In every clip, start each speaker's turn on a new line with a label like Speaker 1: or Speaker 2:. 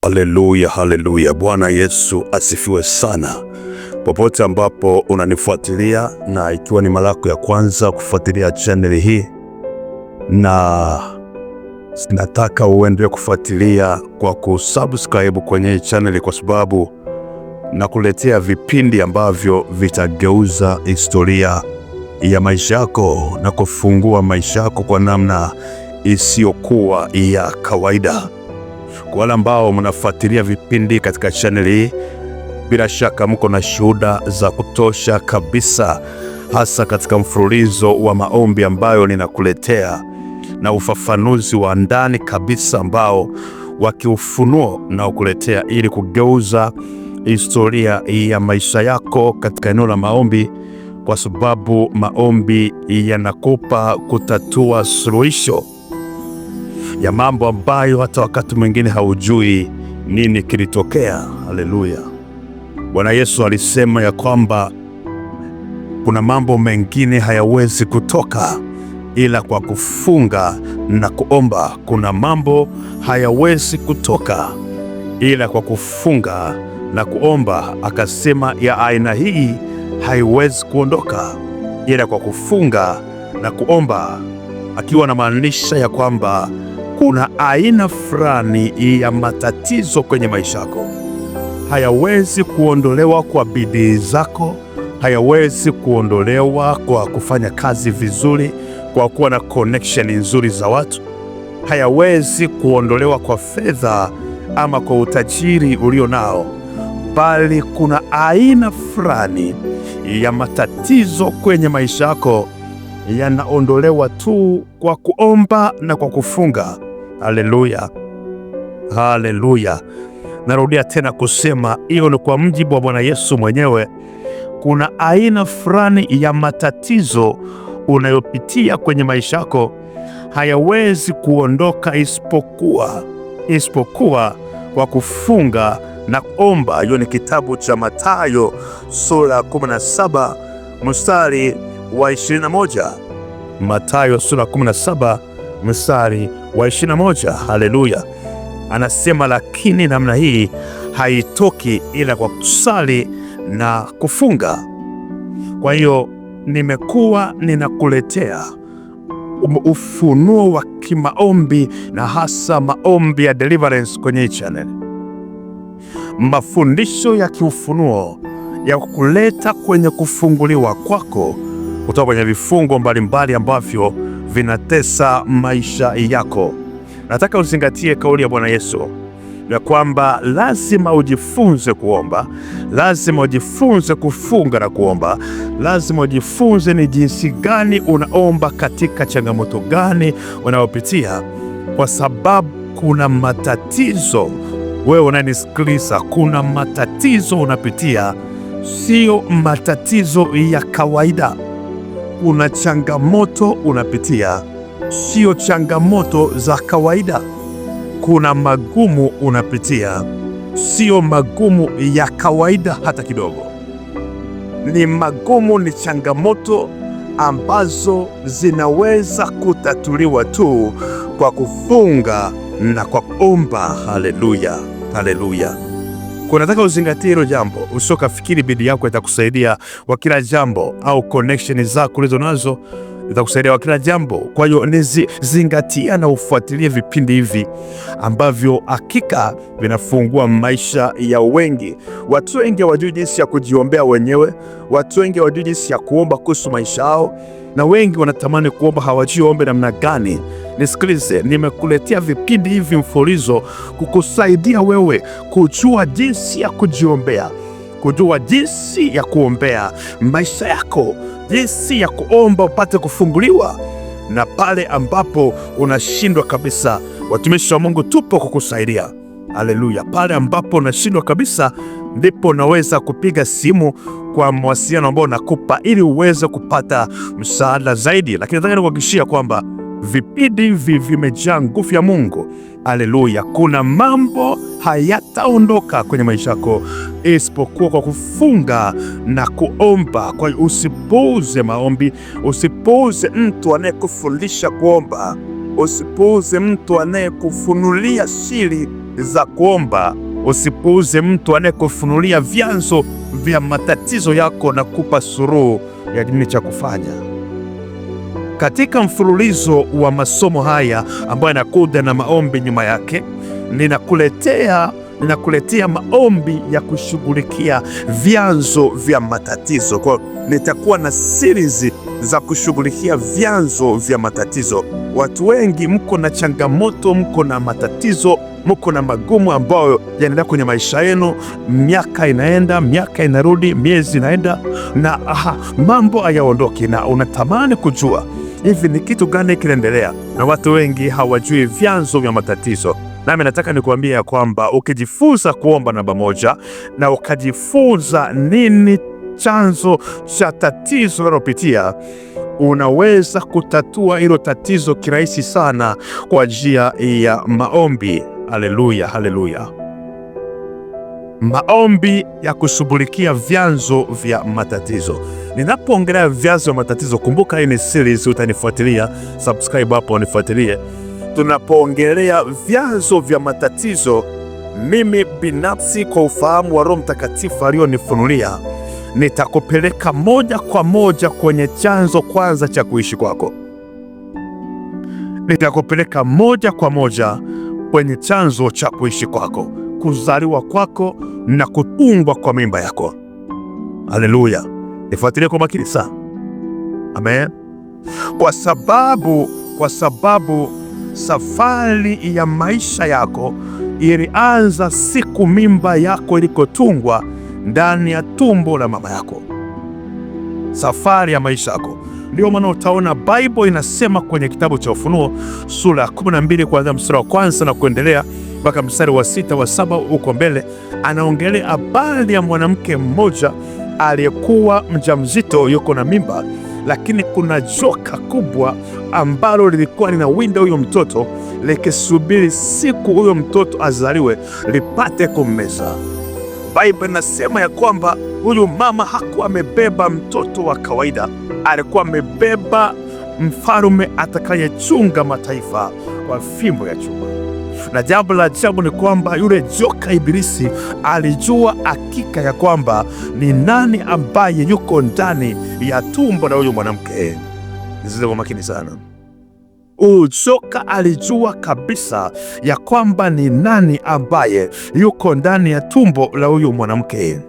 Speaker 1: Haleluya, haleluya. Bwana Yesu asifiwe sana. Popote ambapo unanifuatilia, na ikiwa ni mara yako ya kwanza kufuatilia channel hii, na nataka uendelee kufuatilia kwa kusubscribe kwenye channel, kwa sababu nakuletea vipindi ambavyo vitageuza historia ya maisha yako na kufungua maisha yako kwa namna isiyokuwa ya kawaida. Kwa wale ambao mnafuatilia vipindi katika channel hii, bila shaka mko na shuhuda za kutosha kabisa, hasa katika mfululizo wa maombi ambayo ninakuletea, na ufafanuzi wa ndani kabisa ambao wakiufunuo na ukuletea ili kugeuza historia ya maisha yako katika eneo la maombi, kwa sababu maombi yanakupa kutatua suluhisho ya mambo ambayo hata wakati mwingine haujui nini kilitokea. Haleluya. Bwana Yesu alisema ya kwamba kuna mambo mengine hayawezi kutoka ila kwa kufunga na kuomba. Kuna mambo hayawezi kutoka ila kwa kufunga na kuomba. Akasema ya aina hii haiwezi kuondoka ila kwa kufunga na kuomba, akiwa na maanisha ya kwamba kuna aina fulani ya matatizo kwenye maisha yako hayawezi kuondolewa kwa bidii zako, hayawezi kuondolewa kwa kufanya kazi vizuri, kwa kuwa na connection nzuri za watu, hayawezi kuondolewa kwa fedha ama kwa utajiri ulio nao, bali kuna aina fulani ya matatizo kwenye maisha yako yanaondolewa tu kwa kuomba na kwa kufunga. Haleluya, haleluya. Narudia tena kusema hiyo ni kwa mjibu wa Bwana Yesu mwenyewe. Kuna aina fulani ya matatizo unayopitia kwenye maisha yako hayawezi kuondoka isipokuwa kwa kufunga na kuomba. Hiyo ni kitabu cha Mathayo sura 17 mstari wa 21. Mathayo sura 17 mstari wa 21. Haleluya. Anasema lakini namna hii haitoki ila kwa kusali na kufunga. Kwa hiyo nimekuwa ninakuletea ufunuo wa kimaombi, na hasa maombi ya deliverance kwenye channel, mafundisho ya kiufunuo ya kuleta kwenye kufunguliwa kwako kutoka kwenye vifungo mbalimbali ambavyo vinatesa maisha yako. Nataka uzingatie kauli ya Bwana Yesu ya kwamba lazima ujifunze kuomba, lazima ujifunze kufunga na kuomba, lazima ujifunze ni jinsi gani unaomba katika changamoto gani unayopitia, kwa sababu kuna matatizo. Wewe unanisikiliza, kuna matatizo unapitia, sio matatizo ya kawaida. Kuna changamoto unapitia, sio changamoto za kawaida. Kuna magumu unapitia, sio magumu ya kawaida hata kidogo. Ni magumu, ni changamoto ambazo zinaweza kutatuliwa tu kwa kufunga na kwa kuomba. Haleluya, haleluya. Nataka uzingatie hilo jambo, usiokafikiri bidii yako itakusaidia kwa kila jambo, au connection zako ulizo nazo itakusaidia kwa kila jambo. Kwa hiyo zingatia na ufuatilie vipindi hivi ambavyo hakika vinafungua maisha ya wengi. Watu wengi hawajui jinsi ya kujiombea wenyewe, watu wengi hawajui jinsi ya kuomba kuhusu maisha yao, na wengi wanatamani kuomba, hawajui ombe namna gani. Nisikilize, nimekuletea vipindi hivi mfululizo kukusaidia wewe kujua jinsi ya kujiombea, kujua jinsi ya kuombea maisha yako, jinsi ya kuomba upate kufunguliwa. Na pale ambapo unashindwa kabisa, watumishi wa Mungu tupo kukusaidia. Haleluya. Pale ambapo unashindwa kabisa, ndipo unaweza kupiga simu kwa mawasiliano ambao nakupa ili uweze kupata msaada zaidi. Lakini nataka nikuhakikishia kwamba vipindi hivi vimejaa nguvu ya Mungu. Haleluya. Kuna mambo hayataondoka kwenye maisha yako isipokuwa kwa kufunga na kuomba. Kwa hiyo usipuuze maombi, usipuuze mtu anayekufundisha kuomba, usipuuze mtu anayekufunulia siri za kuomba. Usipuuze mtu anayekufunulia vyanzo vya matatizo yako na kupa suluhu ya nini cha kufanya. Katika mfululizo wa masomo haya ambayo yanakuja na maombi nyuma yake, ninakuletea maombi ya kushughulikia vyanzo vya matatizo. Kwa nitakuwa na series za kushughulikia vyanzo vya matatizo. Watu wengi mko na changamoto, mko na matatizo, mko na magumu ambayo yanaenda kwenye maisha yenu. Miaka inaenda, miaka inarudi, miezi inaenda na mambo hayaondoki, na unatamani kujua hivi ni kitu gani kinaendelea, na watu wengi hawajui vyanzo vya matatizo. Nami nataka nikuambia ya kwamba ukijifunza kuomba namba moja, na ukajifunza nini chanzo cha tatizo unalopitia, unaweza kutatua hilo tatizo kirahisi sana kwa njia ya maombi. Haleluya, haleluya. Maombi ya kushughulikia vyanzo vya matatizo. Ninapoongelea vyanzo vya matatizo, kumbuka hii ni series, utanifuatilia, subscribe hapo unifuatilie. Tunapoongelea vyanzo vya matatizo, mimi binafsi kwa ufahamu wa Roho Mtakatifu alionifunulia, nitakupeleka moja kwa moja kwenye chanzo kwanza cha kuishi kwako. Nitakupeleka moja kwa moja kwenye chanzo cha kuishi kwako, kuzaliwa kwako na kutungwa kwa mimba yako. Haleluya. Nifuatilie kwa makini sana. Amen. Kwa sababu safari ya maisha yako ilianza siku mimba yako ilikotungwa ndani ya tumbo la mama yako. Safari ya maisha yako. Ndio maana utaona Bible inasema kwenye kitabu cha Ufunuo sura 12 kuanzia mstari wa kwanza na kuendelea mpaka mstari wa 6 wa 7 huko mbele, anaongelea habari ya mwanamke mmoja aliyekuwa mjamzito, yuko na mimba, lakini kuna joka kubwa ambalo lilikuwa linawinda huyo mtoto likisubiri siku huyo mtoto azaliwe lipate kummeza. Bible inasema ya kwamba huyu mama hakuwa amebeba mtoto wa kawaida, alikuwa amebeba mfalme atakayechunga mataifa kwa fimbo ya chuma. Na jambo la ajabu ni kwamba yule joka Ibilisi alijua hakika ya kwamba ni nani ambaye yuko ndani ya tumbo la huyu mwanamke. Nisikize makini sana. Joka alijua kabisa ya kwamba ni nani ambaye yuko ndani ya tumbo la huyu mwanamke.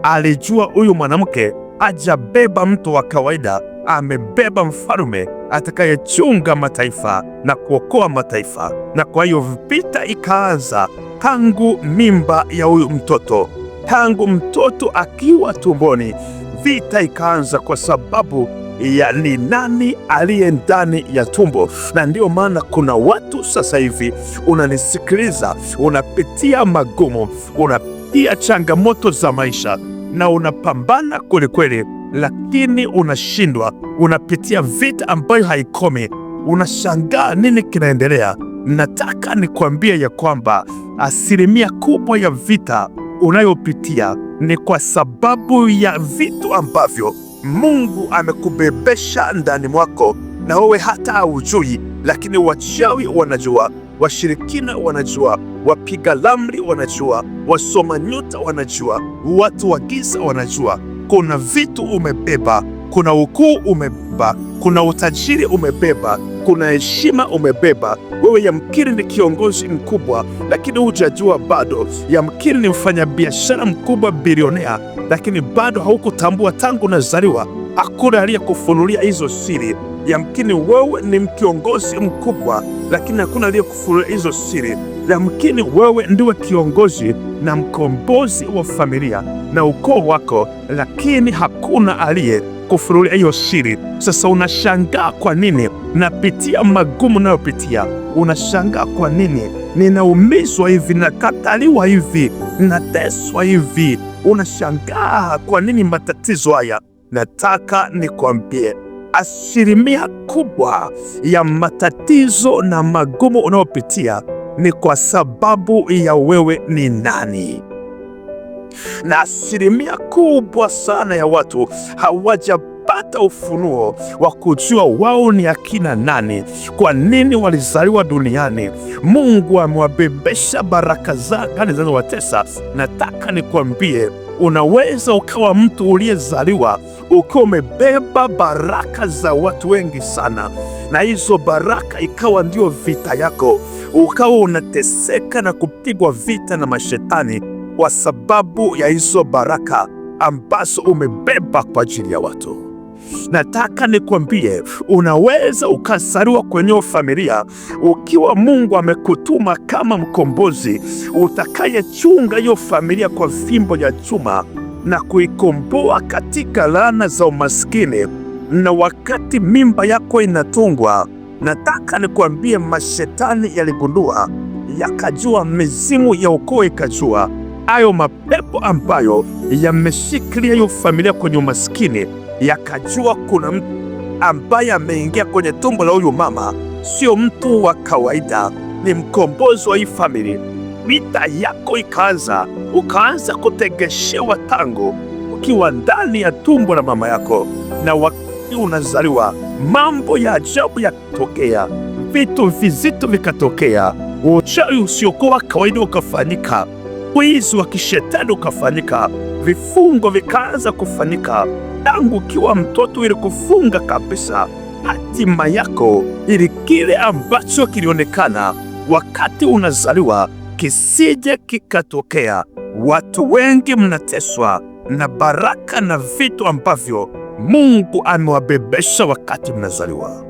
Speaker 1: Alijua huyu mwanamke hajabeba mtu wa kawaida, amebeba mfalme atakayechunga mataifa na kuokoa mataifa. Na kwa hiyo vita ikaanza tangu mimba ya huyu mtoto, tangu mtoto akiwa tumboni, vita ikaanza kwa sababu ya ni nani aliye ndani ya tumbo. Na ndio maana kuna watu sasa hivi unanisikiliza, unapitia magumu, unapitia changamoto za maisha na unapambana kwelikweli, lakini unashindwa, unapitia vita ambayo haikomi, unashangaa nini kinaendelea. Nataka nikwambie ya kwamba asilimia kubwa ya vita unayopitia ni kwa sababu ya vitu ambavyo Mungu amekubebesha ndani mwako na wewe hata haujui, lakini wachawi wanajua, washirikina wanajua, wapiga ramli wanajua, wasoma nyota wanajua, watu wa giza wanajua. Kuna vitu umebeba, kuna ukuu umebeba, kuna utajiri umebeba, kuna heshima umebeba. Wewe yamkini ni kiongozi mkubwa, lakini hujajua bado. Yamkini ni mfanyabiashara mkubwa, bilionea, lakini bado haukutambua tangu nazaliwa hakuna aliyekufunulia hizo siri. Yamkini wewe ni kiongozi mkubwa, lakini hakuna aliyekufunulia hizo siri. Yamkini wewe ndiwe kiongozi na mkombozi wa familia na ukoo wako, lakini hakuna aliyekufunulia hiyo siri. Sasa unashangaa kwa nini napitia magumu nayopitia. Unashangaa kwa nini ninaumizwa hivi, nakataliwa hivi, nateswa hivi. Unashangaa kwa nini matatizo haya. Nataka nikwambie, asilimia kubwa ya matatizo na magumu unayopitia ni kwa sababu ya wewe ni nani. Na asilimia kubwa sana ya watu wamepata ufunuo wa kujua wao ni akina nani, kwa nini walizaliwa duniani, Mungu amewabebesha baraka gani zinazowatesa. Nataka nikwambie, unaweza ukawa mtu uliyezaliwa ukiwa umebeba baraka za watu wengi sana, na hizo baraka ikawa ndio vita yako, ukawa unateseka na kupigwa vita na mashetani kwa sababu ya hizo baraka ambazo umebeba kwa ajili ya watu. Nataka nikwambie, unaweza ukazaliwa kwenye familia ukiwa Mungu amekutuma kama mkombozi utakayechunga hiyo familia kwa fimbo ya chuma na kuikomboa katika laana za umaskini. Na wakati mimba yako inatungwa, nataka nikwambie, mashetani yaligundua, yakajua, mizimu ya ukoo ikajua, hayo mapepo ambayo yameshikilia hiyo familia kwenye umaskini, yakajua kuna mtu ambaye ameingia kwenye tumbo la huyu mama, sio mtu wa kawaida, ni mkombozi wa hii familia. Vita yako ikaanza, ukaanza kutegeshewa tangu ukiwa ndani ya tumbo la mama yako, na wakati unazaliwa mambo ya ajabu yakatokea, vitu vizito vikatokea, uchawi usiokuwa kawaida ukafanyika, wizi wa kishetani ukafanyika, vifungo vikaanza kufanyika. Tangu ukiwa mtoto ili kufunga kabisa hatima yako, ili kile ambacho kilionekana wakati unazaliwa kisije kikatokea. Watu wengi mnateswa na baraka na vitu ambavyo Mungu amewabebesha wakati mnazaliwa.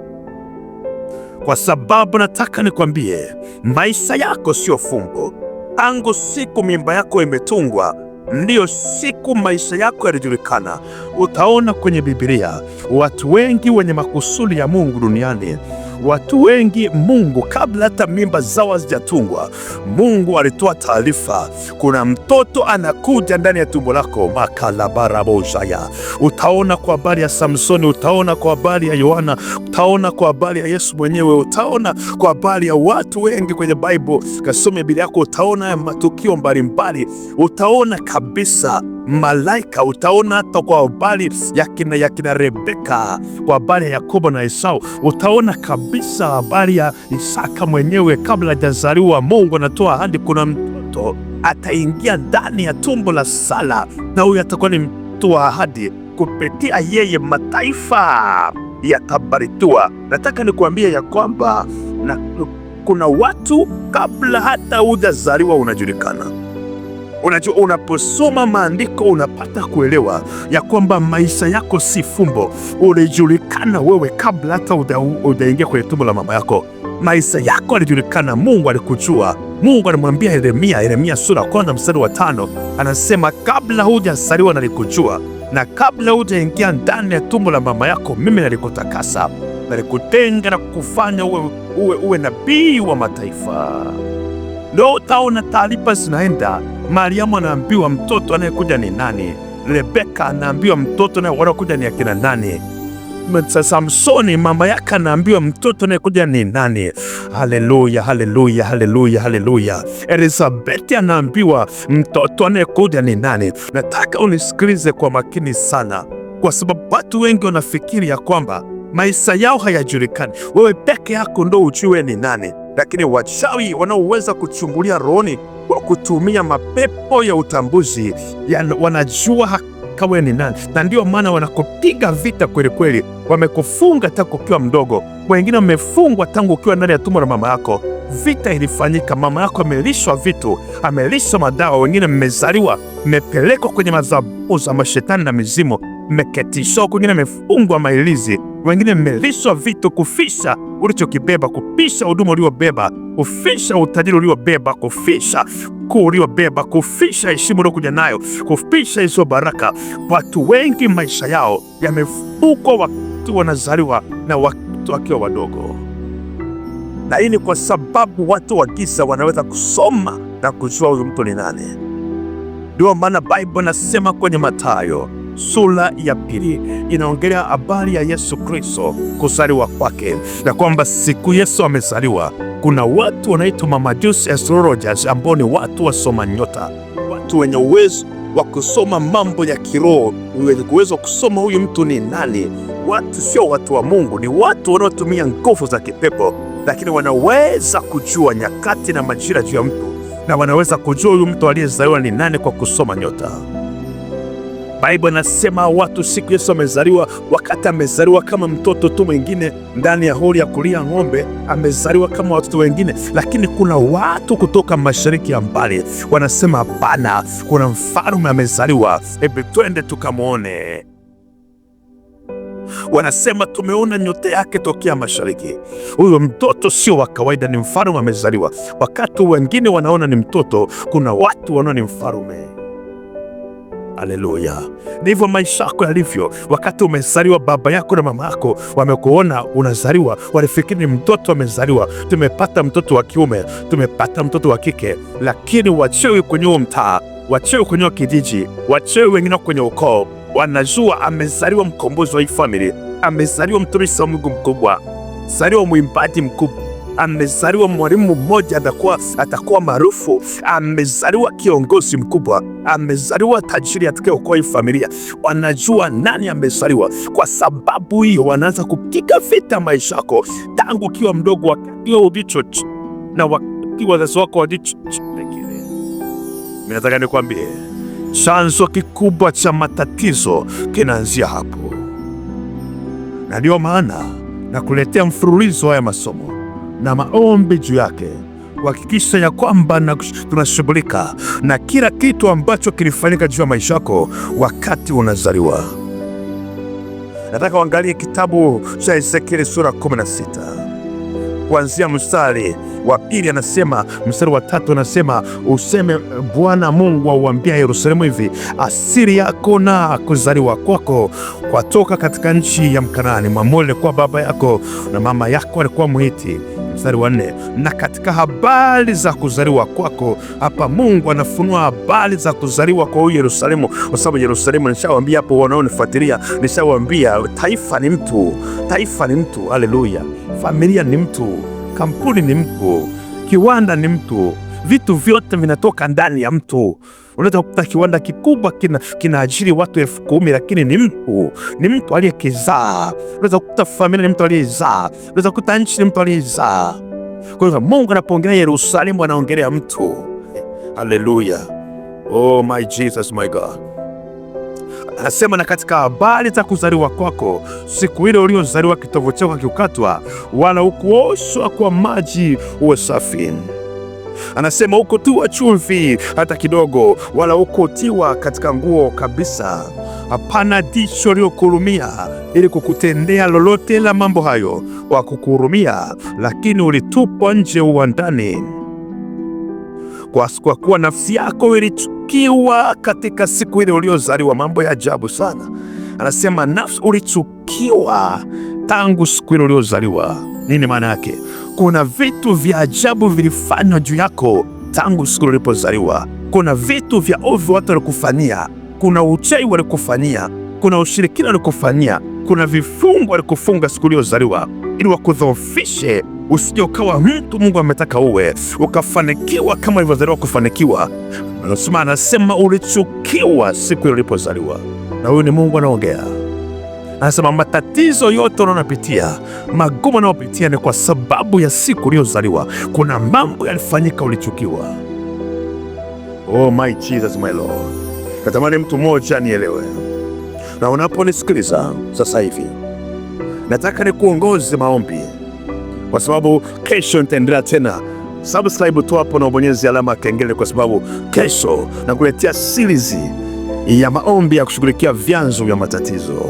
Speaker 1: Kwa sababu nataka nikwambie, maisha yako sio fumbo. Tangu siku mimba yako imetungwa, ndiyo siku maisha yako yalijulikana. Utaona kwenye Biblia watu wengi wenye makusudi ya Mungu duniani, watu wengi Mungu kabla hata mimba zao hazijatungwa, Mungu alitoa taarifa, kuna mtoto anakuja ndani ya tumbo lako. Makalabarabojaya. Utaona kwa habari ya Samsoni, utaona kwa habari ya Yohana, utaona kwa habari ya Yesu mwenyewe, utaona kwa habari ya watu wengi kwenye Bible. Kasome Biblia yako, utaona ya matukio mbalimbali, utaona kabisa malaika, utaona hata kwa habari ya kina Rebeka, kwa habari ya Yakobo na Esau, utaona kabisa habari ya Isaka mwenyewe kabla hajazaliwa. Mungu anatoa ahadi, kuna mtoto ataingia ndani ya tumbo la Sara, na huyu atakuwa ni mtu wa ahadi. Kupitia yeye mataifa yatabarikiwa. Nataka nikuambia ya kwamba kuna watu kabla hata hujazaliwa unajulikana. Unajua, unaposoma maandiko unapata kuelewa ya kwamba maisha yako si fumbo. Ulijulikana wewe kabla hata hujaingia kwenye tumbo la mama yako. Maisha yako alijulikana, Mungu alikujua. Mungu alimwambia Yeremia sura ya 1 mstari wa 5, anasema kabla hujazaliwa nalikujua, na kabla hujaingia ndani ya tumbo la mama yako mimi nalikutakasa, nalikutenga na kukufanya uwe nabii wa mataifa. Ndio utaona taarifa zinaenda. Mariamu anaambiwa mtoto anayekuja ni nani. Rebeka anaambiwa mtoto anayekuja ni akina nani. Samsoni mama yake anaambiwa mtoto anayekuja ni nani. Haleluya, haleluya, haleluya, haleluya. Elizabeti anaambiwa mtoto anayekuja ni nani. Nataka unisikilize kwa makini sana, kwa sababu watu wengi wanafikiri ya kwamba maisha yao hayajulikani. Wewe peke yako ndo ujue ni nani, lakini wachawi wanaoweza kuchungulia rohoni kwa kutumia mapepo ya utambuzi wanajua kawe ni nani, na ndio maana wanakupiga vita kweli kweli. Wamekufunga tangu ukiwa mdogo, wengine wamefungwa tangu ukiwa ndani ya tumbo la mama yako. Vita ilifanyika, mama yako amelishwa vitu, amelishwa madawa. Wengine mmezaliwa mmepelekwa kwenye madhabahu za mashetani na mizimu, mmeketishwa. Wengine mmefungwa mailizi, wengine mmelishwa vitu, kufisha ulichokibeba, kufisha huduma uliobeba, kufisha utajiri uliobeba, kufisha kuu uliobeba, kufisha heshima uliokuja nayo, kufisha hizo baraka. Watu wengi maisha yao yamefukwa wakati wanazaliwa na watu wakiwa wadogo, na hii ni kwa sababu watu wa giza wanaweza kusoma na kujua huyu mtu ni nani. Ndio maana Bible nasema kwenye Mathayo sura ya 2 inaongelea habari ya Yesu Kristo kuzaliwa kwake, na kwamba siku Yesu amezaliwa kuna watu wanaitwa mamajusi astrologers, ambao ni watu wasoma nyota, watu wenye uwezo wa kusoma mambo ya kiroho, uweze kusoma huyu mtu ni nani. Watu sio watu wa Mungu, ni watu wanaotumia nguvu za kipepo, lakini wanaweza kujua nyakati na majira juu ya mtu, na wanaweza kujua huyu mtu aliyezaliwa ni nani kwa kusoma nyota. Biblia inasema watu siku Yesu amezaliwa, wakati amezaliwa kama mtoto tu mwingine ndani ya hori ya kulia ng'ombe, amezaliwa kama watoto wengine. Lakini kuna watu kutoka mashariki ya mbali wanasema hapana, kuna mfalme amezaliwa, hebu twende tukamwone. Wanasema tumeona nyota yake tokea mashariki. Huyo mtoto sio wa kawaida, ni mfalme amezaliwa. Wakati wengine wanaona ni mtoto, kuna watu wanaona ni mfalme. Haleluya! Ndivyo maisha yako yalivyo. Wakati umezaliwa, baba yako na mama yako wamekuona unazaliwa, walifikiri ni mtoto amezaliwa. Tumepata mtoto wa kiume, tumepata mtoto wa kike, lakini wachawi kwenye huo mtaa, wachawi kwenye kijiji, wachawi wengine kwenye ukoo wanajua amezaliwa mkombozi wa hii family, amezaliwa mtumishi wa Mungu mkubwa, amezaliwa mwimbaji mkubwa, amezaliwa mwalimu mmoja atakuwa maarufu, amezaliwa kiongozi mkubwa, amezaliwa tajiri atakayeokoa hii familia. Wanajua nani amezaliwa. Kwa sababu hiyo wanaanza kupiga vita maisha yako tangu ukiwa mdogo, wakati ulicho na wakati wazazi wako walicho. Nataka nikwambie, chanzo kikubwa cha matatizo kinaanzia hapo, na ndio maana nakuletea mfululizo haya masomo na maombi juu yake, kuhakikisha ya kwamba tunashughulika na kila kitu ambacho kilifanyika juu ya maisha yako wakati unazaliwa. Nataka uangalie kitabu cha Ezekieli sura 16 kuanzia mstari wa 2, anasema mstari wa 3 anasema, useme Bwana Mungu auambia Yerusalemu hivi, asili yako na kuzaliwa kwako kwatoka katika nchi ya Mkanaani, Mwamori kwa baba yako, na mama yako alikuwa Mhiti. Mstari wa 4, na katika habari za kuzaliwa kwako, hapa Mungu anafunua habari za kuzaliwa kwa huyu Yerusalemu, kwa sababu Yerusalemu, nishawaambia hapo wanaonifuatilia, nishawaambia taifa ni mtu, taifa ni mtu. Haleluya! Familia ni mtu, kampuni ni mtu, kiwanda ni mtu, vitu vyote vinatoka ndani ya mtu. Unaweza kukuta kiwanda kikubwa kinaajiri watu 10,000, lakini ni mtu aliyekizaa. Unaweza kukuta familia ni mtu aliyezaa. Unaweza kukuta nchi ni mtu aliyezaa. Kwa hivyo Mungu anapoongelea Yerusalemu anaongelea mtu. Haleluya! Oh my Jesus, my God. Anasema, na katika habari za kuzaliwa kwako, siku ile uliozaliwa kitovu chako hakikukatwa, wala hukuoshwa kwa maji uwe safi. Anasema hukutiwa chumvi hata kidogo, wala hukutiwa katika nguo kabisa. Hapana jicho lililokuhurumia ili kukutendea lolote la mambo hayo, wa kukuhurumia, lakini ulitupwa nje uwandani, kwa kuwa nafsi yako ilichukiwa katika siku ile uliozaliwa. Mambo ya ajabu sana. Anasema nafsi ulichukiwa tangu siku ile uliozaliwa. Nini maana yake? Kuna vitu vya ajabu vilifanywa juu yako tangu siku ulipozaliwa. Kuna vitu vya ovyo watu walikufanyia. Kuna uchawi walikufanyia, kuna ushirikina walikufanyia, kuna vifungo walikufunga siku uliozaliwa, ili wakudhoofishe usije ukawa mtu Mungu ametaka uwe, ukafanikiwa kama ulivyozaliwa kufanikiwa. Anasema ulichukiwa siku ulipozaliwa. Na huyu ni Mungu anaongea. Anasema matatizo yote unayopitia, magumu unayopitia, ni kwa sababu ya siku uliozaliwa. Kuna mambo yalifanyika, ulichukiwa. Oh my Jesus, my Lord. Natamani mtu mmoja nielewe, na unaponisikiliza sasa hivi, nataka nikuongoze maombi, kwa sababu kesho nitaendelea tena. Subscribe tu hapo na ubonyeze alama ya kengele, kwa sababu kesho nakuletea series ya maombi ya kushughulikia vyanzo vya matatizo,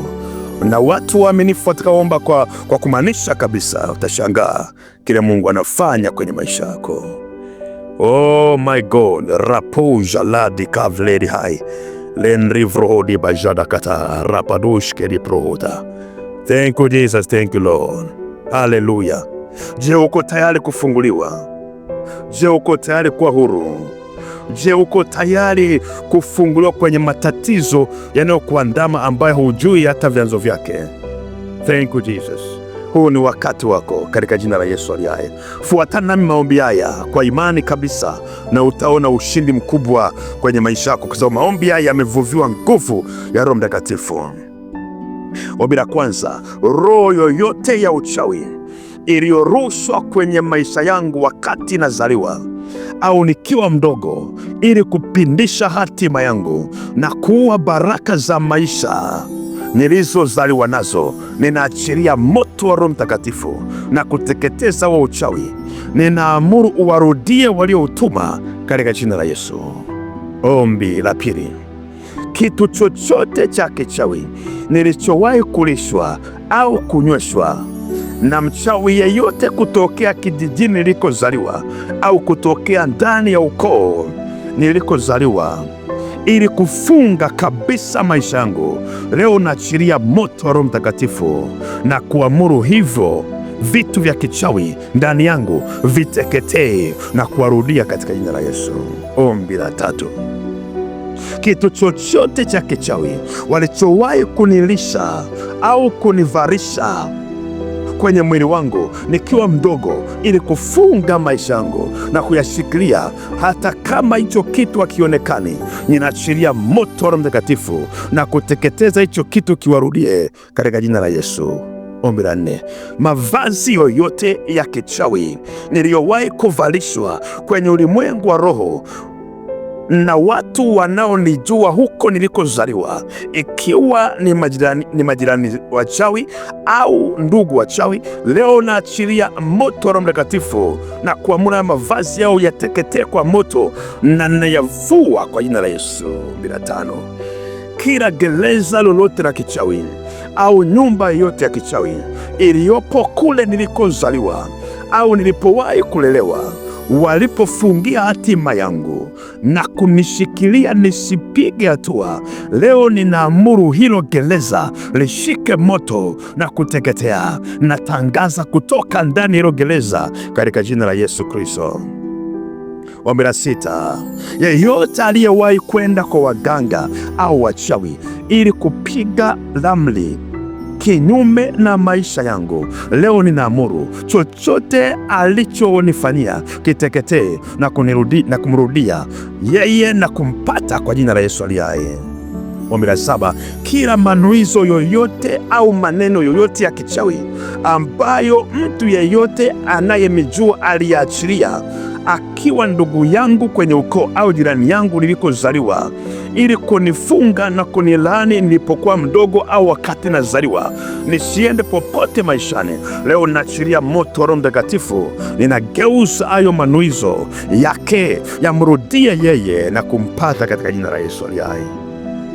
Speaker 1: na watu waaminifu watakaoomba kwa kumaanisha kabisa. Utashangaa kile Mungu anafanya kwenye maisha yako. Oh my God, rapuja ladi kavleri hai lenrivrohodi bajada kata rapadushkeri prohoda. Thank you Jesus, thank you Lord. Hallelujah. Je, uko tayari kufunguliwa? Je, uko tayari kuwa huru? Je, uko tayari kufunguliwa kwenye matatizo yanayokuandama ambayo hujui hata vyanzo vyake? Thank you Jesus. Huu ni wakati wako katika jina la Yesu aliye hai. Fuatana nami maombi haya kwa imani kabisa, na utaona ushindi mkubwa kwenye maisha yako, kwa sababu maombi haya yamevuviwa nguvu ya Roho Mtakatifu. Ombi la kwanza: roho yoyote ya uchawi iliyorushwa kwenye maisha yangu wakati nazaliwa au nikiwa mdogo, ili kupindisha hatima yangu na kuua baraka za maisha nilizozaliwa nazo, ninaachilia moto wa Roho Mtakatifu na kuteketeza wa uchawi. Ninaamuru uwarudie walioutuma katika jina la Yesu. Ombi la pili: kitu chochote cha kichawi nilichowahi kulishwa au kunyweshwa na mchawi yeyote kutokea kijijini nilikozaliwa au kutokea ndani ya ukoo nilikozaliwa, ili kufunga kabisa maisha yangu, leo naachilia moto wa Roho Mtakatifu na kuamuru hivyo vitu vya kichawi ndani yangu viteketee na kuwarudia katika jina la Yesu. Ombi la tatu: kitu chochote cha kichawi walichowahi kunilisha au kunivarisha kwenye mwili wangu nikiwa mdogo, ili kufunga maisha yangu na kuyashikilia hata kama hicho kitu hakionekani, ninaachilia moto wa Roho Mtakatifu na kuteketeza hicho kitu kiwarudie katika jina la Yesu. Ombi la nne: mavazi yoyote ya kichawi niliyowahi kuvalishwa kwenye ulimwengu wa roho na watu wanaonijua huko nilikozaliwa, ikiwa ni majirani wachawi au ndugu wachawi, leo naachilia moto wa Roho Mtakatifu na kuamuru mavazi yao yateketee kwa moto na nayavua kwa jina la Yesu. Bila tano: kila gereza lolote la kichawi au nyumba yoyote ya kichawi iliyopo kule nilikozaliwa au nilipowahi kulelewa, walipofungia hatima yangu na kunishikilia nisipige hatua, leo ninaamuru hilo gereza lishike moto na kuteketea. Natangaza kutoka ndani hilo gereza katika jina la Yesu Kristo. Ombi la sita: yeyote aliyewahi kwenda kwa waganga au wachawi ili kupiga ramli kinyume na maisha yangu, leo ninaamuru chochote alichonifanyia kiteketee na kumrudia yeye na kumpata kwa jina la Yesu aliye hai. Ombi la saba: kila manuizo yoyote au maneno yoyote ya kichawi ambayo mtu yeyote anayemjua aliachilia akiwa ndugu yangu kwenye ukoo au jirani yangu nilikozaliwa, ili kunifunga na kunilaani nilipokuwa mdogo au wakati nazaliwa, nisiende popote maishani, leo naachilia moto wa Roho Mtakatifu, ninageuza hayo manuizo yake yamrudie yeye na kumpata katika jina la Yesu aliye hai.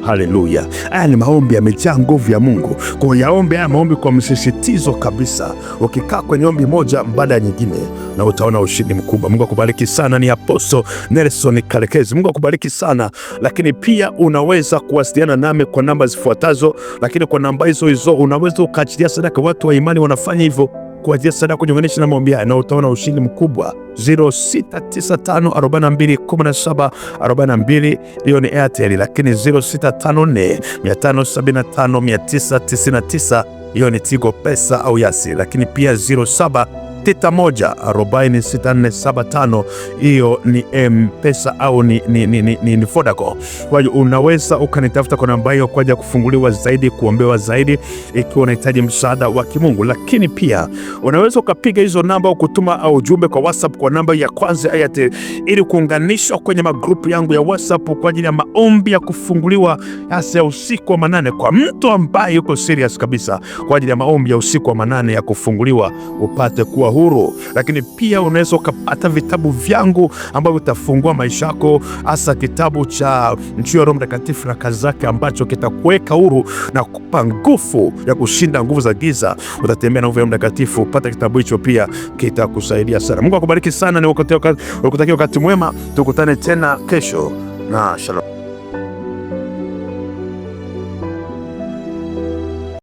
Speaker 1: Haleluya! Haya ni maombi yamejaa nguvu ya Mungu. Kwa yaombe haya maombi kwa msisitizo kabisa, ukikaa kwenye ombi moja baada ya nyingine, na utaona ushindi mkubwa. Mungu akubariki sana. Ni Apostle Nelson Kalekezi. Mungu akubariki sana. Lakini pia unaweza kuwasiliana nami kwa namba zifuatazo, lakini kwa namba hizo unaweza ukaachilia sadaka. Watu wa imani wanafanya hivyo kwa ajili ya sadaka kujiunganisha na maombi haya, na utaona ushindi mkubwa. 0695411742 hiyo ni Airtel, lakini 0654575999 hiyo ni Tigo Pesa au Yasi, lakini pia 0761406475 hiyo ni M-Pesa au ni Vodacom. Kwa hiyo unaweza ukanitafuta kwa namba hiyo kwa ajili ya kufunguliwa zaidi, kuombewa zaidi ikiwa unahitaji msaada wa kimungu. Lakini pia unaweza ukapiga hizo namba au kutuma ujumbe kwa WhatsApp kwa namba ya kwanza Airtel, ili kuunganishwa kwenye magrupu yangu ya WhatsApp kwa ajili ya maombi ya kufunguliwa hasa ya usiku wa manane, kwa mtu ambaye yuko serious kabisa kwa ajili ya maombi ya usiku wa manane ya kufunguliwa upate kuwa huru. Lakini pia unaweza ukapata vitabu vyangu ambavyo vitafungua maisha yako, hasa kitabu cha Njia ya Roho Mtakatifu na Kazi Zake, ambacho kitakuweka huru na kukupa nguvu ya kushinda nguvu za giza. Utatembea na nguvu ya Roho Mtakatifu. Pata kitabu hicho, pia kitakusaidia sana. Mungu akubariki sana. Nikutakia wakati mwema. Tukutane tena kesho na shalom.